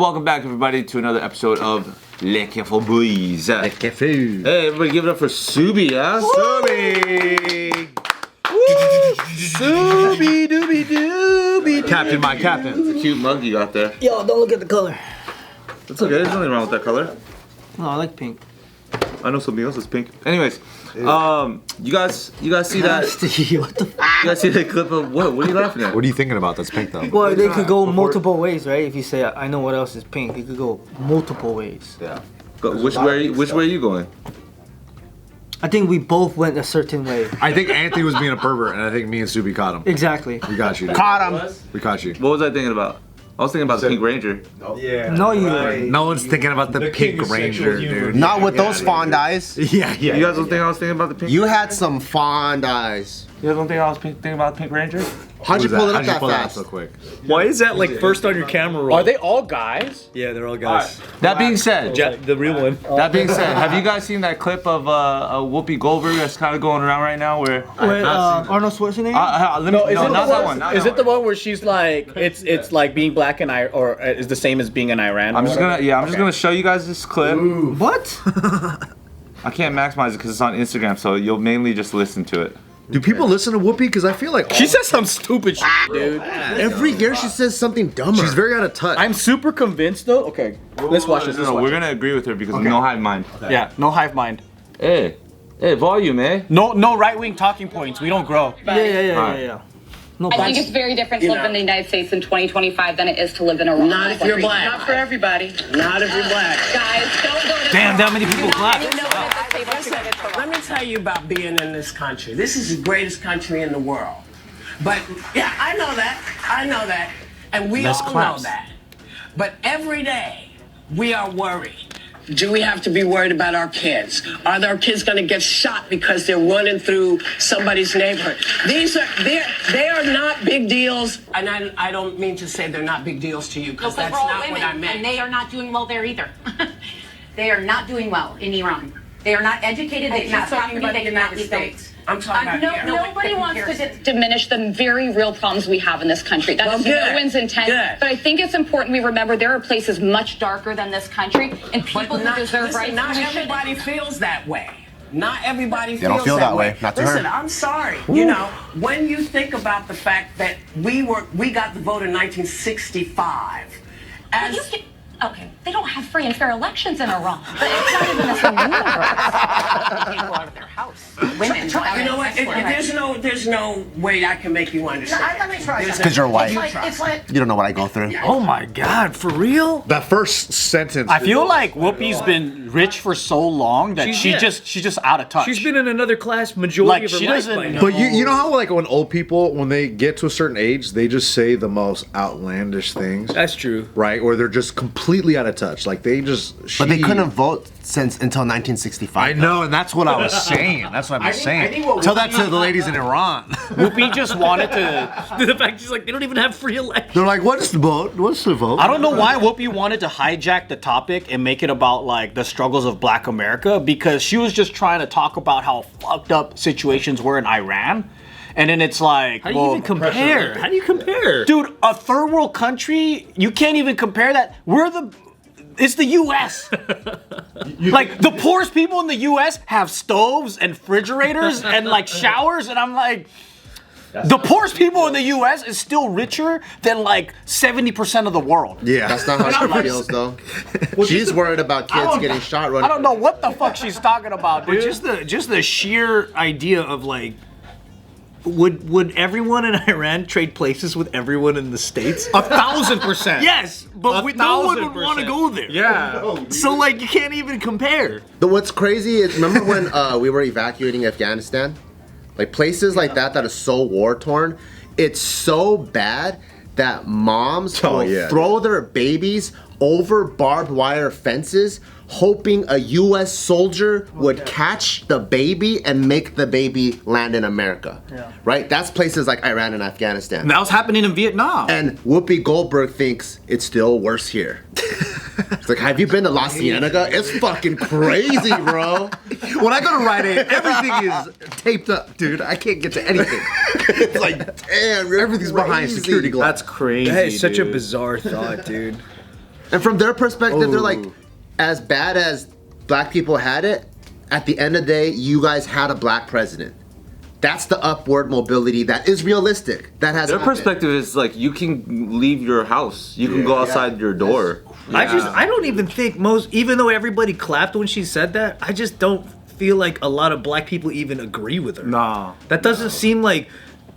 welcome back, everybody, to another episode of Les Careful Boys. Les Careful. Hey, everybody, give it up for Subin, huh? Subin. Subin, doobie, doobie. Captain, my captain. It's a cute mug you got there. Yo, don't look at the color. It's okay. There's nothing wrong with that color. No, I like pink. I know something else is pink. Anyways, you guys see that? What the You guys see that clip of what? What are you laughing at? What are you thinking about that's pink though? Well, they could go multiple ways, right? If you say, I know what else is pink, it could go multiple ways. Yeah. Which way are you going? I think we both went a certain way. I think Anthony was being a pervert, and I think me and Subi caught him. Exactly. We got you, dude. Caught him. We caught you. What was I thinking about? I was thinking about the Pink Ranger. Yeah. No, you. No one's thinking about the Pink Ranger, dude. Not with those fond eyes. Yeah. You guys don't think I was thinking about the Pink? You had some fond eyes. You guys don't think I was thinking about the Pink Ranger? How'd you pull it up How'd you that pull that up fast? so quick? Why is that like first on your camera roll? Are they all guys? Yeah, they're all guys. That being said, The real one. That being said, have you guys seen that clip of Whoopi Goldberg that's kind of going around right now? Where Wait, Arnold Schwarzenegger? not that one. Is it the one where she's like, it's like being black in Iran, or is the same as being in Iran? I'm just gonna show you guys this clip. What? I can't maximize it because it's on Instagram, so you'll mainly just listen to it. Do people listen to Whoopi? Because I feel like She says some stupid shit, dude. Every year she says something dumber. she's very out of touch. I'm super convinced though. Okay, let's watch this. No, we're gonna agree with her because no hive mind. Yeah, no hive mind. Hey, volume, eh? No right-wing talking points. We don't grow. Yeah. No, I think it's very different to live in the United States in 2025 than it is to live in Iran. Not if you're black. Not for everybody. Not if you're black. Guys, don't go to Damn, that many people clap. Let me tell you about being in this country. This is the greatest country in the world. But yeah, I know that. And we all know that. But every day we are worried. Do we have to be worried about our kids? Are our kids going to get shot because they're running through somebody's neighborhood? They are not big deals, and I don't mean to say they're not big deals to you, because that's not what I meant. And they are not doing well there either. They are not doing well in Iran. They are not educated. They cannot property. They cannot leave things. I'm talking about here. Nobody wants to diminish the very real problems we have in this country. That is no one's intent. Good. But I think it's important we remember there are places much darker than this country, and people who deserve rights. Not everybody feels that way. Not everybody feels They don't feel that way. Not to her. Listen, I'm sorry. You know, when you think about the fact that we got the vote in 1965, Okay, they don't have free and fair elections in Iran, but it's not even the same universe. People out of their house. Women. You know what? There's no way I can make you understand. Let me try something. Because you're white. It's like You don't know what I go through. Oh my God, for real? that first sentence. I feel like Whoopi's been rich for so long that she's just out of touch. She's been in another class majority Like, of her she life doesn't by now. But you know how like when old people, when they get to a certain age, they just say the most outlandish things, That's true. right? Or they're just completely out of touch. Like they just. But they couldn't vote until 1965. I know, and that's what I was saying. That's what I'm saying. Tell that to the ladies in Iran. Whoopi just wanted to. The fact she's like, they don't even have free elections. They're like, what is the vote? What's the vote? I don't know why Whoopi wanted to hijack the topic and make it about like the struggles of Black America, because she was just trying to talk about how fucked up situations were in Iran. And then it's like, How do you even compare? How do you compare? dude, a third world country, you can't even compare that. It's the U.S. Like, the poorest people in the U.S. have stoves and refrigerators and, like, showers, and I'm like, the poorest people in the U.S. is still richer than, like, 70% of the world. Yeah. That's not how she feels, though. She's worried about kids getting shot. I don't know what the fuck she's talking about, dude. Just the sheer idea of, like, would everyone in Iran trade places with everyone in the States? 1,000%. Yes, but no one would want to go there. Yeah. So, like, you can't even compare. What's crazy is, remember when we were evacuating Afghanistan? Like places like that are so war-torn, it's so bad that moms will throw their babies over barbed wire fences, hoping a U.S. soldier would catch the baby and make the baby land in America. Yeah. Right? That's places like Iran and Afghanistan. That was happening in Vietnam. And Whoopi Goldberg thinks it's still worse here. It's like, have you been to La Cienega? It's fucking crazy, bro. When I go to Rite Aid, everything is taped up, dude. I can't get to anything. It's like, damn, everything's behind security glass. That's crazy. That is such a bizarre thought, dude. And from their perspective, they're like, as bad as black people had it, at the end of the day, you guys had a black president. That's the upward mobility that is realistic. That has Their happened. perspective is like you can leave your house, you can go outside your door. I don't even think even though everybody clapped when she said that, I just don't feel like a lot of black people even agree with her. No. That doesn't seem like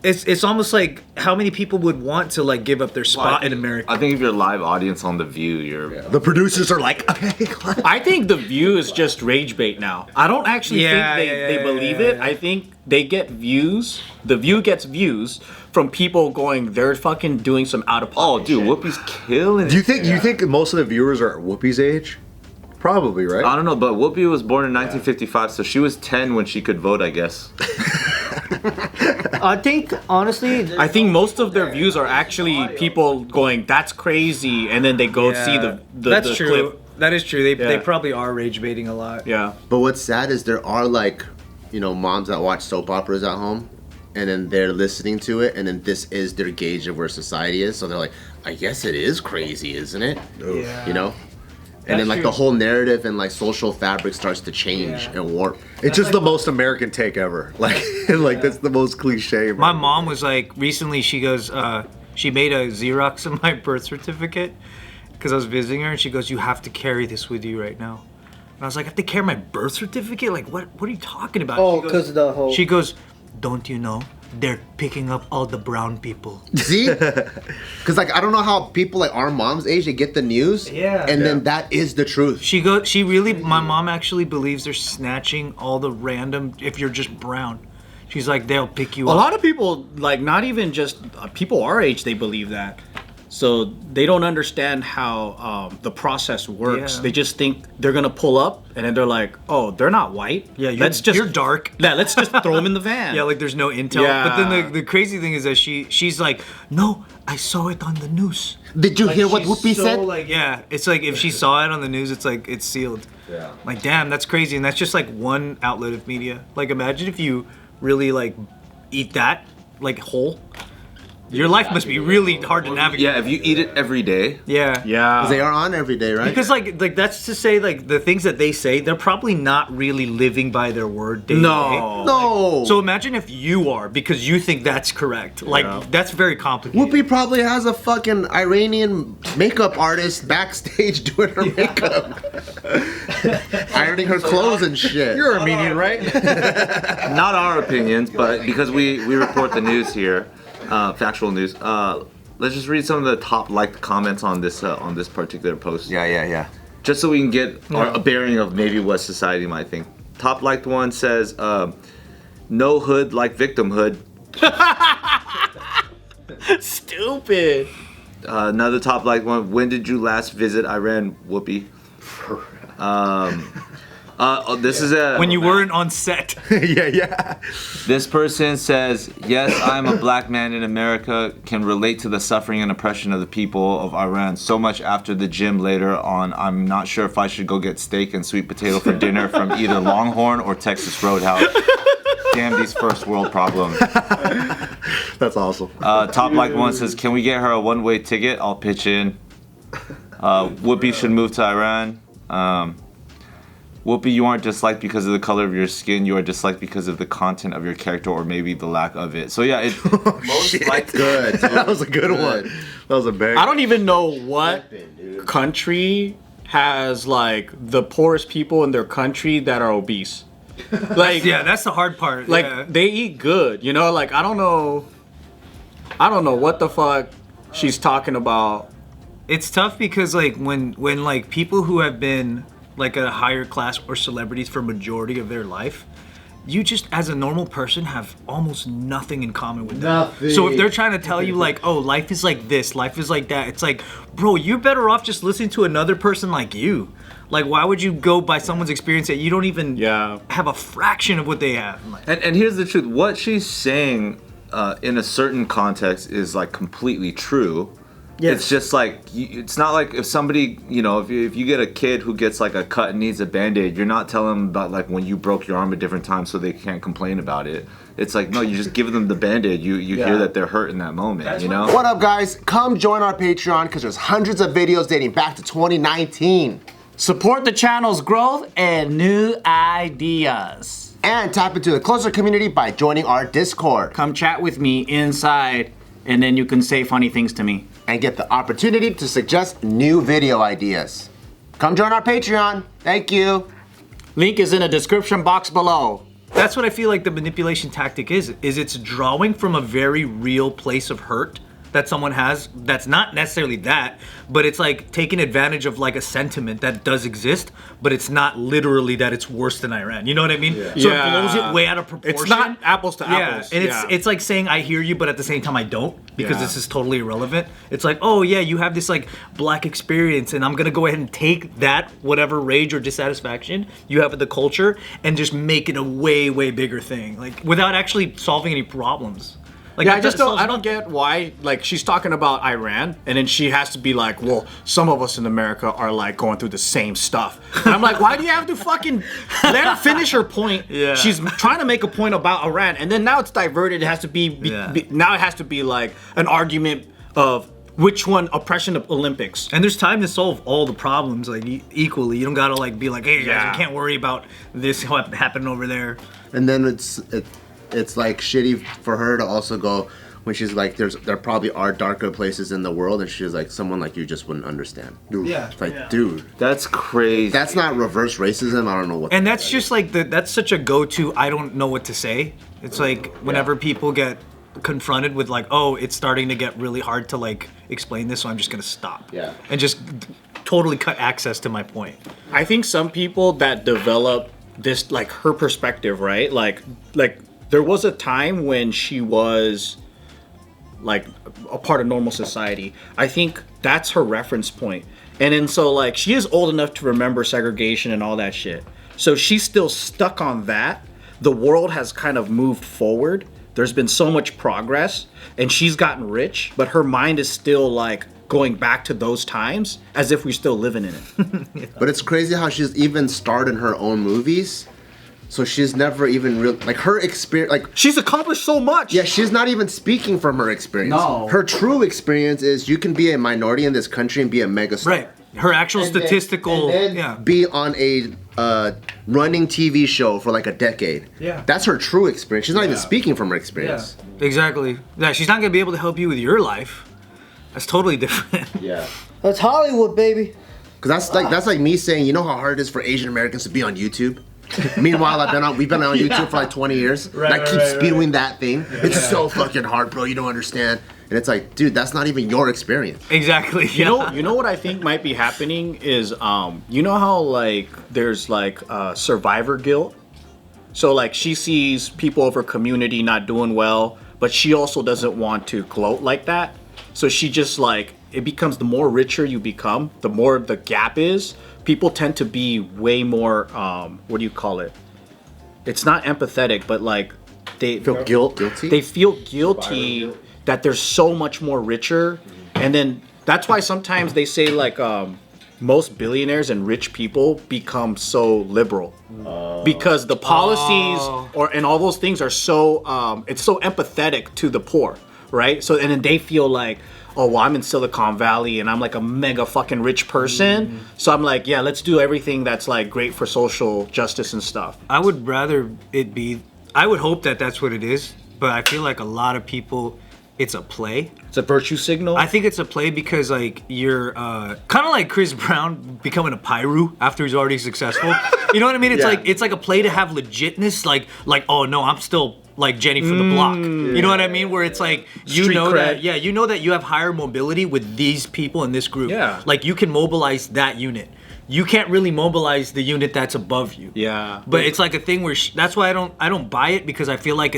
it's almost like how many people would want to like give up their spot in America. I think if you're a live audience on The View, you're The producers are like, okay. I think The View is just rage bait now. I don't actually think they believe it. I think they get views. The View gets views from people going, they're fucking doing some out of pocket. Oh, dude, shit. Whoopi's killing it. Do you think most of the viewers are Whoopi's age? Probably, right? I don't know, but Whoopi was born in 1955, so she was 10 when she could vote, I guess. I think honestly, I think most of their views are actually people going, that's crazy, and then they go see the That's true. clip. That is true. They Yeah. probably are rage baiting a lot. Yeah. But what's sad is there are like, moms that watch soap operas at home, and then they're listening to it, and then this is their gauge of where society is. So they're like, I guess it is crazy, isn't it? Yeah. And then like true. the whole narrative and like social fabric starts to change and warp. It's just the most American take ever. Like that's the most cliche. My mom was like, recently she goes, she made a Xerox of my birth certificate because I was visiting her, and she goes, you have to carry this with you right now. And I was like, I have to carry my birth certificate? Like, what are you talking about? oh, She goes- because the whole. She goes, don't you know? They're picking up all the brown people. See? Because like I don't know how people like our mom's age, they get the news. Yeah. And then that is the truth. My mom actually believes they're snatching all the random, if you're just brown. She's like, they'll pick you A up. lot of people, like, not even just people our age, they believe that. So they don't understand how the process works. Yeah. They just think they're gonna pull up, and then they're like, "Oh, they're not white. Yeah, you're dark. Yeah, let's just throw them in the van." Yeah, like there's no intel. Yeah. But then the crazy thing is that she's like, no, I saw it on the news. Did you Like, hear what she's Whoopi so, said? Like, yeah, it's like if she saw it on the news, it's like it's sealed. Yeah. Like, damn, that's crazy, and that's just like one outlet of media. Like, imagine if you really like eat that like whole. Your life must be really hard to navigate. Yeah, if you eat it every day. Yeah. Yeah. They are on every day, right? Because like that's to say like the things that they say, they're probably not really living by their word day to day. no. So imagine if you are, because you think that's correct. Like, that's very complicated. Whoopi probably has a fucking Iranian makeup artist backstage doing her makeup. Ironing her clothes and shit. You're Armenian, right? Not our opinions, but because we report the news here, factual news. Let's just read some of the top liked comments on this particular post. Yeah. Just so we can get a bearing of maybe what society might think. Top liked one says, "No hood like victimhood." Stupid. Another top liked one. When did you last visit Iran, Whoopi? This is a when you weren't on set. yeah. This person says, yes, I'm a black man in America, can relate to the suffering and oppression of the people of Iran so much after the gym later on. I'm not sure if I should go get steak and sweet potato for dinner from either Longhorn or Texas Roadhouse. Damn these first world problems. That's awesome. Top like one says, can we get her a one-way ticket? I'll pitch in. Whoopi should move to Iran. Whoopi, you aren't disliked because of the color of your skin. You are disliked because of the content of your character, or maybe the lack of it. So yeah, it's most liked. Good. That was a good one. That was a bang. I don't even know what country has like the poorest people in their country that are obese. Like, Yeah, that's the hard part. like yeah. they eat good, you know. Like I don't know what the fuck she's talking about. It's tough because like when like people who have been like a higher class or celebrities for majority of their life, you just as a normal person have almost nothing in common with them. Nothing. So if they're trying to tell you like, oh, life is like this, life is like that, it's like, bro, you're better off just listening to another person like you. Like, why would you go by someone's experience that you don't even have a fraction of what they have? Like, And here's the truth. What she's saying in a certain context is like completely true. It's just like it's not like if somebody, if you get a kid who gets like a cut and needs a band-aid, you're not telling them about like when you broke your arm at different times so they can't complain about it. It's like, no, you just give them the band-aid. You hear that they're hurt in that moment, What up, guys? Come join our Patreon because there's hundreds of videos dating back to 2019. Support the channel's growth and new ideas. And tap into the closer community by joining our Discord. Come chat with me inside, and then you can say funny things to me. And get the opportunity to suggest new video ideas. Come join our Patreon. Thank you. Link is in the description box below. That's what I feel like the manipulation tactic is it's drawing from a very real place of hurt that someone has that's not necessarily that, but it's like taking advantage of like a sentiment that does exist, but it's not literally that it's worse than Iran. You know what I mean? So it blows it way out of proportion. It's not apples to apples. And it's like saying I hear you, but at the same time I don't, because this is totally irrelevant. It's like, oh yeah, you have this like black experience, and I'm gonna go ahead and take that whatever rage or dissatisfaction you have with the culture and just make it a way, way bigger thing, like without actually solving any problems. Like, I don't get why, like, she's talking about Iran, and then she has to be like, well, some of us in America are, like, going through the same stuff. And I'm like, why do you have to fucking let her finish her point? Yeah. She's trying to make a point about Iran, and then now it's diverted. It has to be now it has to be, like, an argument of which one oppression of Olympics. And there's time to solve all the problems, like, equally. You don't gotta, like, be like, hey, guys, you can't worry about this happening over there. And then it's like shitty for her to also go when she's like, there probably are darker places in the world, and she's like, someone like you just wouldn't understand. Dude, it's like, dude, that's crazy. That's not reverse racism. I don't know what. And that's just like that's such a go-to. I don't know what to say. It's like whenever people get confronted with like, oh, it's starting to get really hard to like explain this, so I'm just gonna stop. And just totally cut access to my point. I think some people that develop this, like, her perspective, right? Like there was a time when she was like a part of normal society. I think that's her reference point. And then so like she is old enough to remember segregation and all that shit. So she's still stuck on that. The world has kind of moved forward. There's been so much progress, and she's gotten rich, but her mind is still like going back to those times as if we're still living in it. But it's crazy how she's even starred in her own movies. So she's never even like her experience, like she's accomplished so much. Yeah, she's not even speaking from her experience. No. Her true experience is you can be a minority in this country and be a megastar. Right. Her actual statistical, be on a running TV show for like a decade. Yeah. That's her true experience. She's not even speaking from her experience. Yeah. Exactly. Yeah, she's not gonna be able to help you with your life. That's totally different. Yeah. That's Hollywood, baby. Because that's like me saying, you know how hard it is for Asian Americans to be on YouTube? Meanwhile, we've been on YouTube for like 20 years. And I keep spewing that thing. It's so fucking hard, bro. You don't understand. And it's like, dude, that's not even your experience. Exactly. You know what I think might be happening is, you know how like there's like survivor guilt. So like she sees people of her community not doing well, but she also doesn't want to gloat like that. So she just like, it becomes the more richer you become, the more the gap is. People tend to be way more, what do you call it? It's not empathetic, but like they feel guilty. They feel guilty that they're so much more richer. And then that's why sometimes they say like most billionaires and rich people become so liberal because the policies and all those things are so, it's so empathetic to the poor, right? So, and then they feel like, oh, well, I'm in Silicon Valley and I'm like a mega fucking rich person. So I'm like, yeah, let's do everything that's like great for social justice and stuff. I would rather it be, I would hope that that's what it is, but I feel like a lot of people, it's a play. It's a virtue signal? I think it's a play because like you're kind of like Chris Brown becoming a pyro after he's already successful. You know what I mean? It's like a play to have legitness, like oh no, I'm still like Jenny from the block. You know what I mean? Where it's like you know that you have higher mobility with these people in this group. Yeah. Like you can mobilize that unit. You can't really mobilize the unit that's above you. Yeah. But it's like a thing where that's why I don't buy it, because I feel like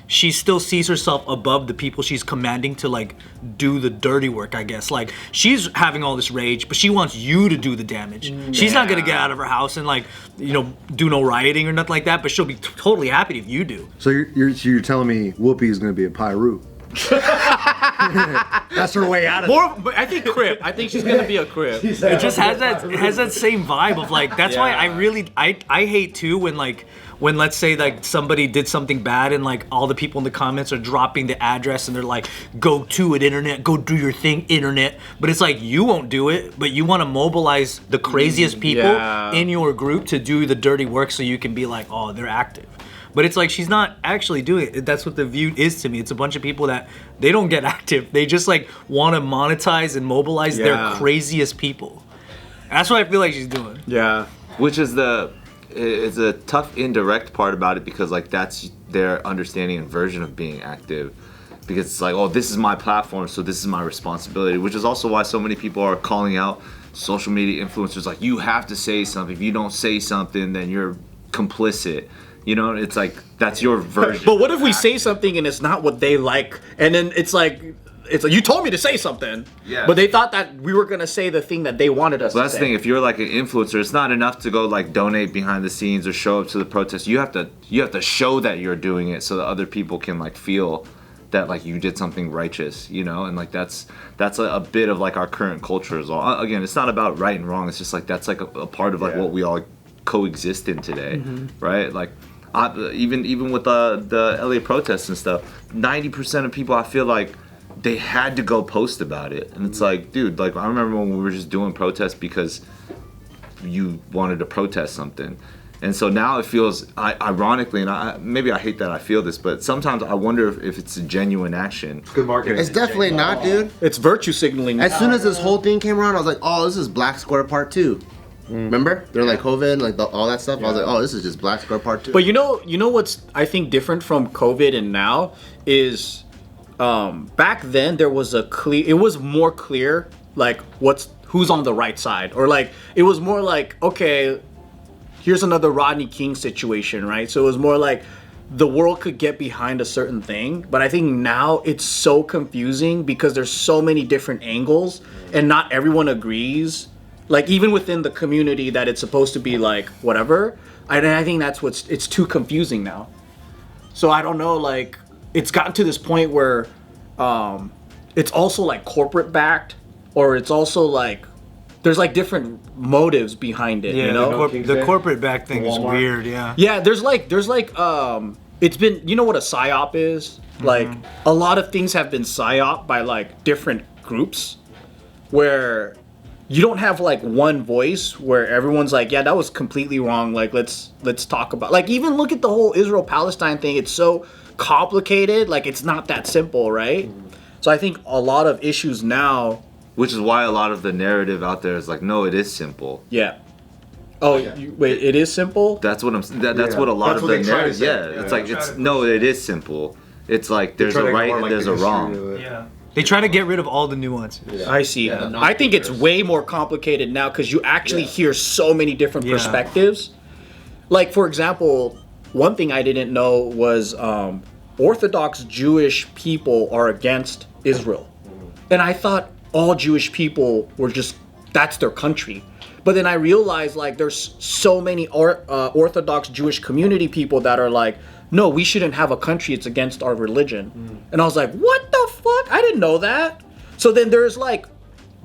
she still sees herself above the people she's commanding to like do the dirty work, I guess. Like she's having all this rage, but she wants you to do the damage. She's not gonna get out of her house and like, you know, do no rioting or nothing like that, but she'll be totally happy if you do. So you're telling me Whoopi is gonna be a Pyru? That's her way out of it. More, but I think Crip. I think she's gonna be a Crip. It just has that same vibe of like. That's why I hate too when let's say like somebody did something bad and like all the people in the comments are dropping the address and they're like, go to it, internet, go do your thing, internet. But it's like you won't do it, but you want to mobilize the craziest people in your group to do the dirty work so you can be like, oh, they're active. But it's like she's not actually doing it. That's what the view is to me. It's a bunch of people that they don't get active. They just like want to monetize and mobilize their craziest people. That's what I feel like she's doing. Yeah. Which is it's a tough indirect part about it because like that's their understanding and version of being active. Because it's like, oh, this is my platform, so this is my responsibility. Which is also why so many people are calling out social media influencers like, you have to say something. If you don't say something, then you're complicit. You know, it's like that's your version. But what if we say something and it's not what they like, and then it's like you told me to say something, but they thought that we were gonna say the thing that they wanted us to say. That's the thing. If you're like an influencer, it's not enough to go like donate behind the scenes or show up to the protest. You have to show that you're doing it so that other people can like feel that like you did something righteous, you know, and like that's a bit of like our current culture as well. Again, it's not about right and wrong. It's just like that's like a part of like what we all coexist in today, right? Like. Even with the LA protests and stuff, 90% of people I feel like they had to go post about it, and it's like, dude, like I remember when we were just doing protests because you wanted to protest something, and so now it feels ironically, and maybe I hate that I feel this, but sometimes I wonder if it's a genuine action. Good marketing. It's definitely not, dude. It's virtue signaling. As soon as this whole thing came around, I was like, oh, this is Black Square Part 2. Remember? They're like COVID and like all that stuff. I was like, oh, this is just Black Square Part 2. But you know what's I think different from COVID and now is back then there was it was more clear like who's on the right side, or like it was more like, okay, here's another Rodney King situation, right? So it was more like the world could get behind a certain thing, but I think now it's so confusing because there's so many different angles and not everyone agrees. Like even within the community that it's supposed to be like whatever, I think that's it's too confusing now. So I don't know, like it's gotten to this point where it's also like corporate backed, or it's also like there's like different motives behind it. Yeah, you know, the corporate back thing is weird. Yeah. Yeah, there's like it's been, you know what a psyop is? Like a lot of things have been psyop by like different groups where you don't have like one voice where everyone's like, yeah, that was completely wrong. Like, let's talk about, like, even look at the whole Israel-Palestine thing. It's so complicated. Like, it's not that simple, right? So I think a lot of issues now. Which is why a lot of the narrative out there is like, no, it is simple. Yeah. Oh, wait, it is simple? That's what that's what a lot of the narrative. It's like it is simple. It's like there's a right and there's a wrong. Yeah. They try to get rid of all the nuances. Yeah. I see. Yeah, I think it's way more complicated now because you actually hear so many different perspectives. Like, for example, one thing I didn't know was Orthodox Jewish people are against Israel. And I thought all Jewish people were just, that's their country. But then I realized, like, there's so many Orthodox Jewish community people that are like, no, we shouldn't have a country, it's against our religion. And I was like, what the fuck? I didn't know that. So then there's like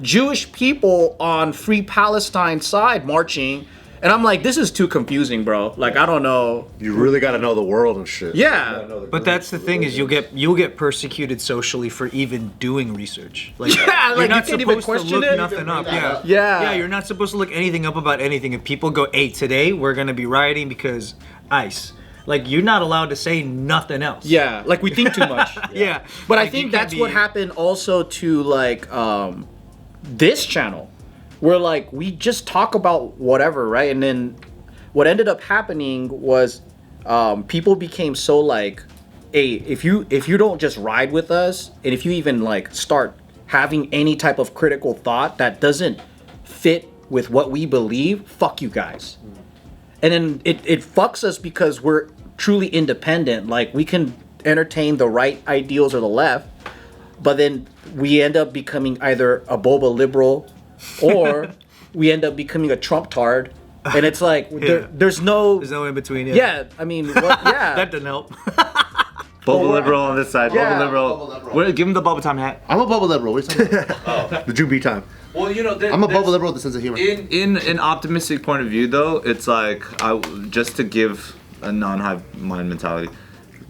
Jewish people on Free Palestine side marching, and I'm like, this is too confusing, bro. Like, I don't know. You really got to know the world and shit. Yeah. But that's the thing is you'll get persecuted socially for even doing research. Like, yeah, you're you not can't even supposed to question look it. nothing up. Yeah. Yeah. You're not supposed to look anything up about anything. If people go, hey, today we're gonna be rioting because ICE. Like, you're not allowed to say nothing else. Yeah, like we think too much. Yeah. But Like, I think that's what happened also to like this channel, where like we just talk about whatever, right? And then what ended up happening was people became so like, hey, if you don't just ride with us, and if you even like start having any type of critical thought that doesn't fit with what we believe, fuck you guys. And then it fucks us because we're truly independent. Like, we can entertain the right ideals or the left, but then we end up becoming either a boba liberal or we end up becoming a Trump tard. And it's like, there's no in between. Yeah, I mean, yeah. That didn't help. Boba liberal on this side. Yeah, Boba liberal. Boba liberal. Give him the Boba time hat. I'm a Boba liberal. What are you talking about? The Jubi time. Well, you know, I'm a Boba liberal with a sense of humor. In an optimistic point of view, though, it's like just to give a non-hive mind mentality.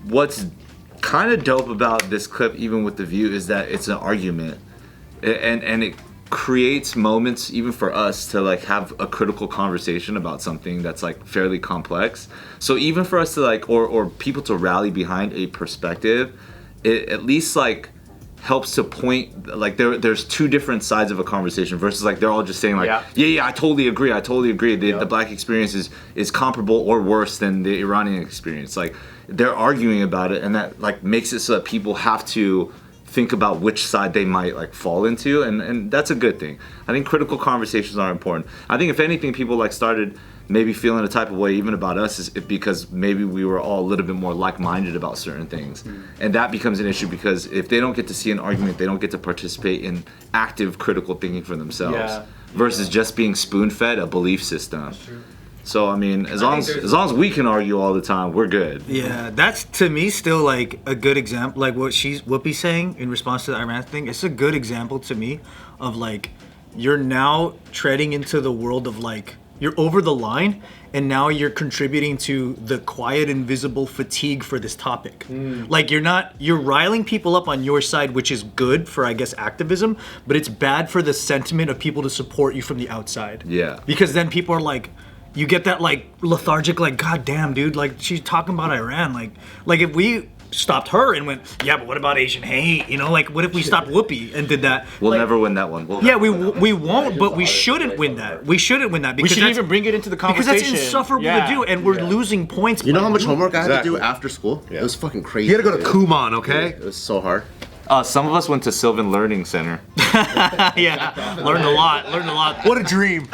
What's kind of dope about this clip, even with the view, is that it's an argument, and it creates moments even for us to like have a critical conversation about something that's like fairly complex. So even for us to like or people to rally behind a perspective, it at least like helps to point like there's two different sides of a conversation versus like they're all just saying like yeah I totally agree the black experience is comparable or worse than the Iranian experience. Like they're arguing about it, and that like makes it so that people have to think about which side they might like fall into, and that's a good thing. I think critical conversations are important. I think if anything, people like started maybe feeling a type of way even about us is because maybe we were all a little bit more like-minded about certain things, and that becomes an issue because if they don't get to see an argument, they don't get to participate in active critical thinking for themselves versus just being spoon-fed a belief system. So I mean, as long as we can argue all the time, we're good. Yeah, that's to me still like a good example. Like what Whoopi's saying in response to the Iran thing, it's a good example to me of like you're now treading into the world of like you're over the line, and now you're contributing to the quiet, invisible fatigue for this topic. Like you're riling people up on your side, which is good for I guess activism, but it's bad for the sentiment of people to support you from the outside. Yeah, because then people are like. You get that like lethargic, like, God damn, dude, like she's talking about Iran. Like if we stopped her and went, yeah, but what about Asian hate? You know, like what if we stopped Whoopi and did that? We'll like, never win that one. We won't, but we shouldn't win that. We shouldn't win that because we shouldn't even bring it into the conversation. Because that's insufferable to do, and we're losing points. You know how much homework I had to do after school? It was fucking crazy. You had to go to Kumon, okay? It was so hard. Some of us went to Sylvan Learning Center. Yeah, learned a lot. What a dream.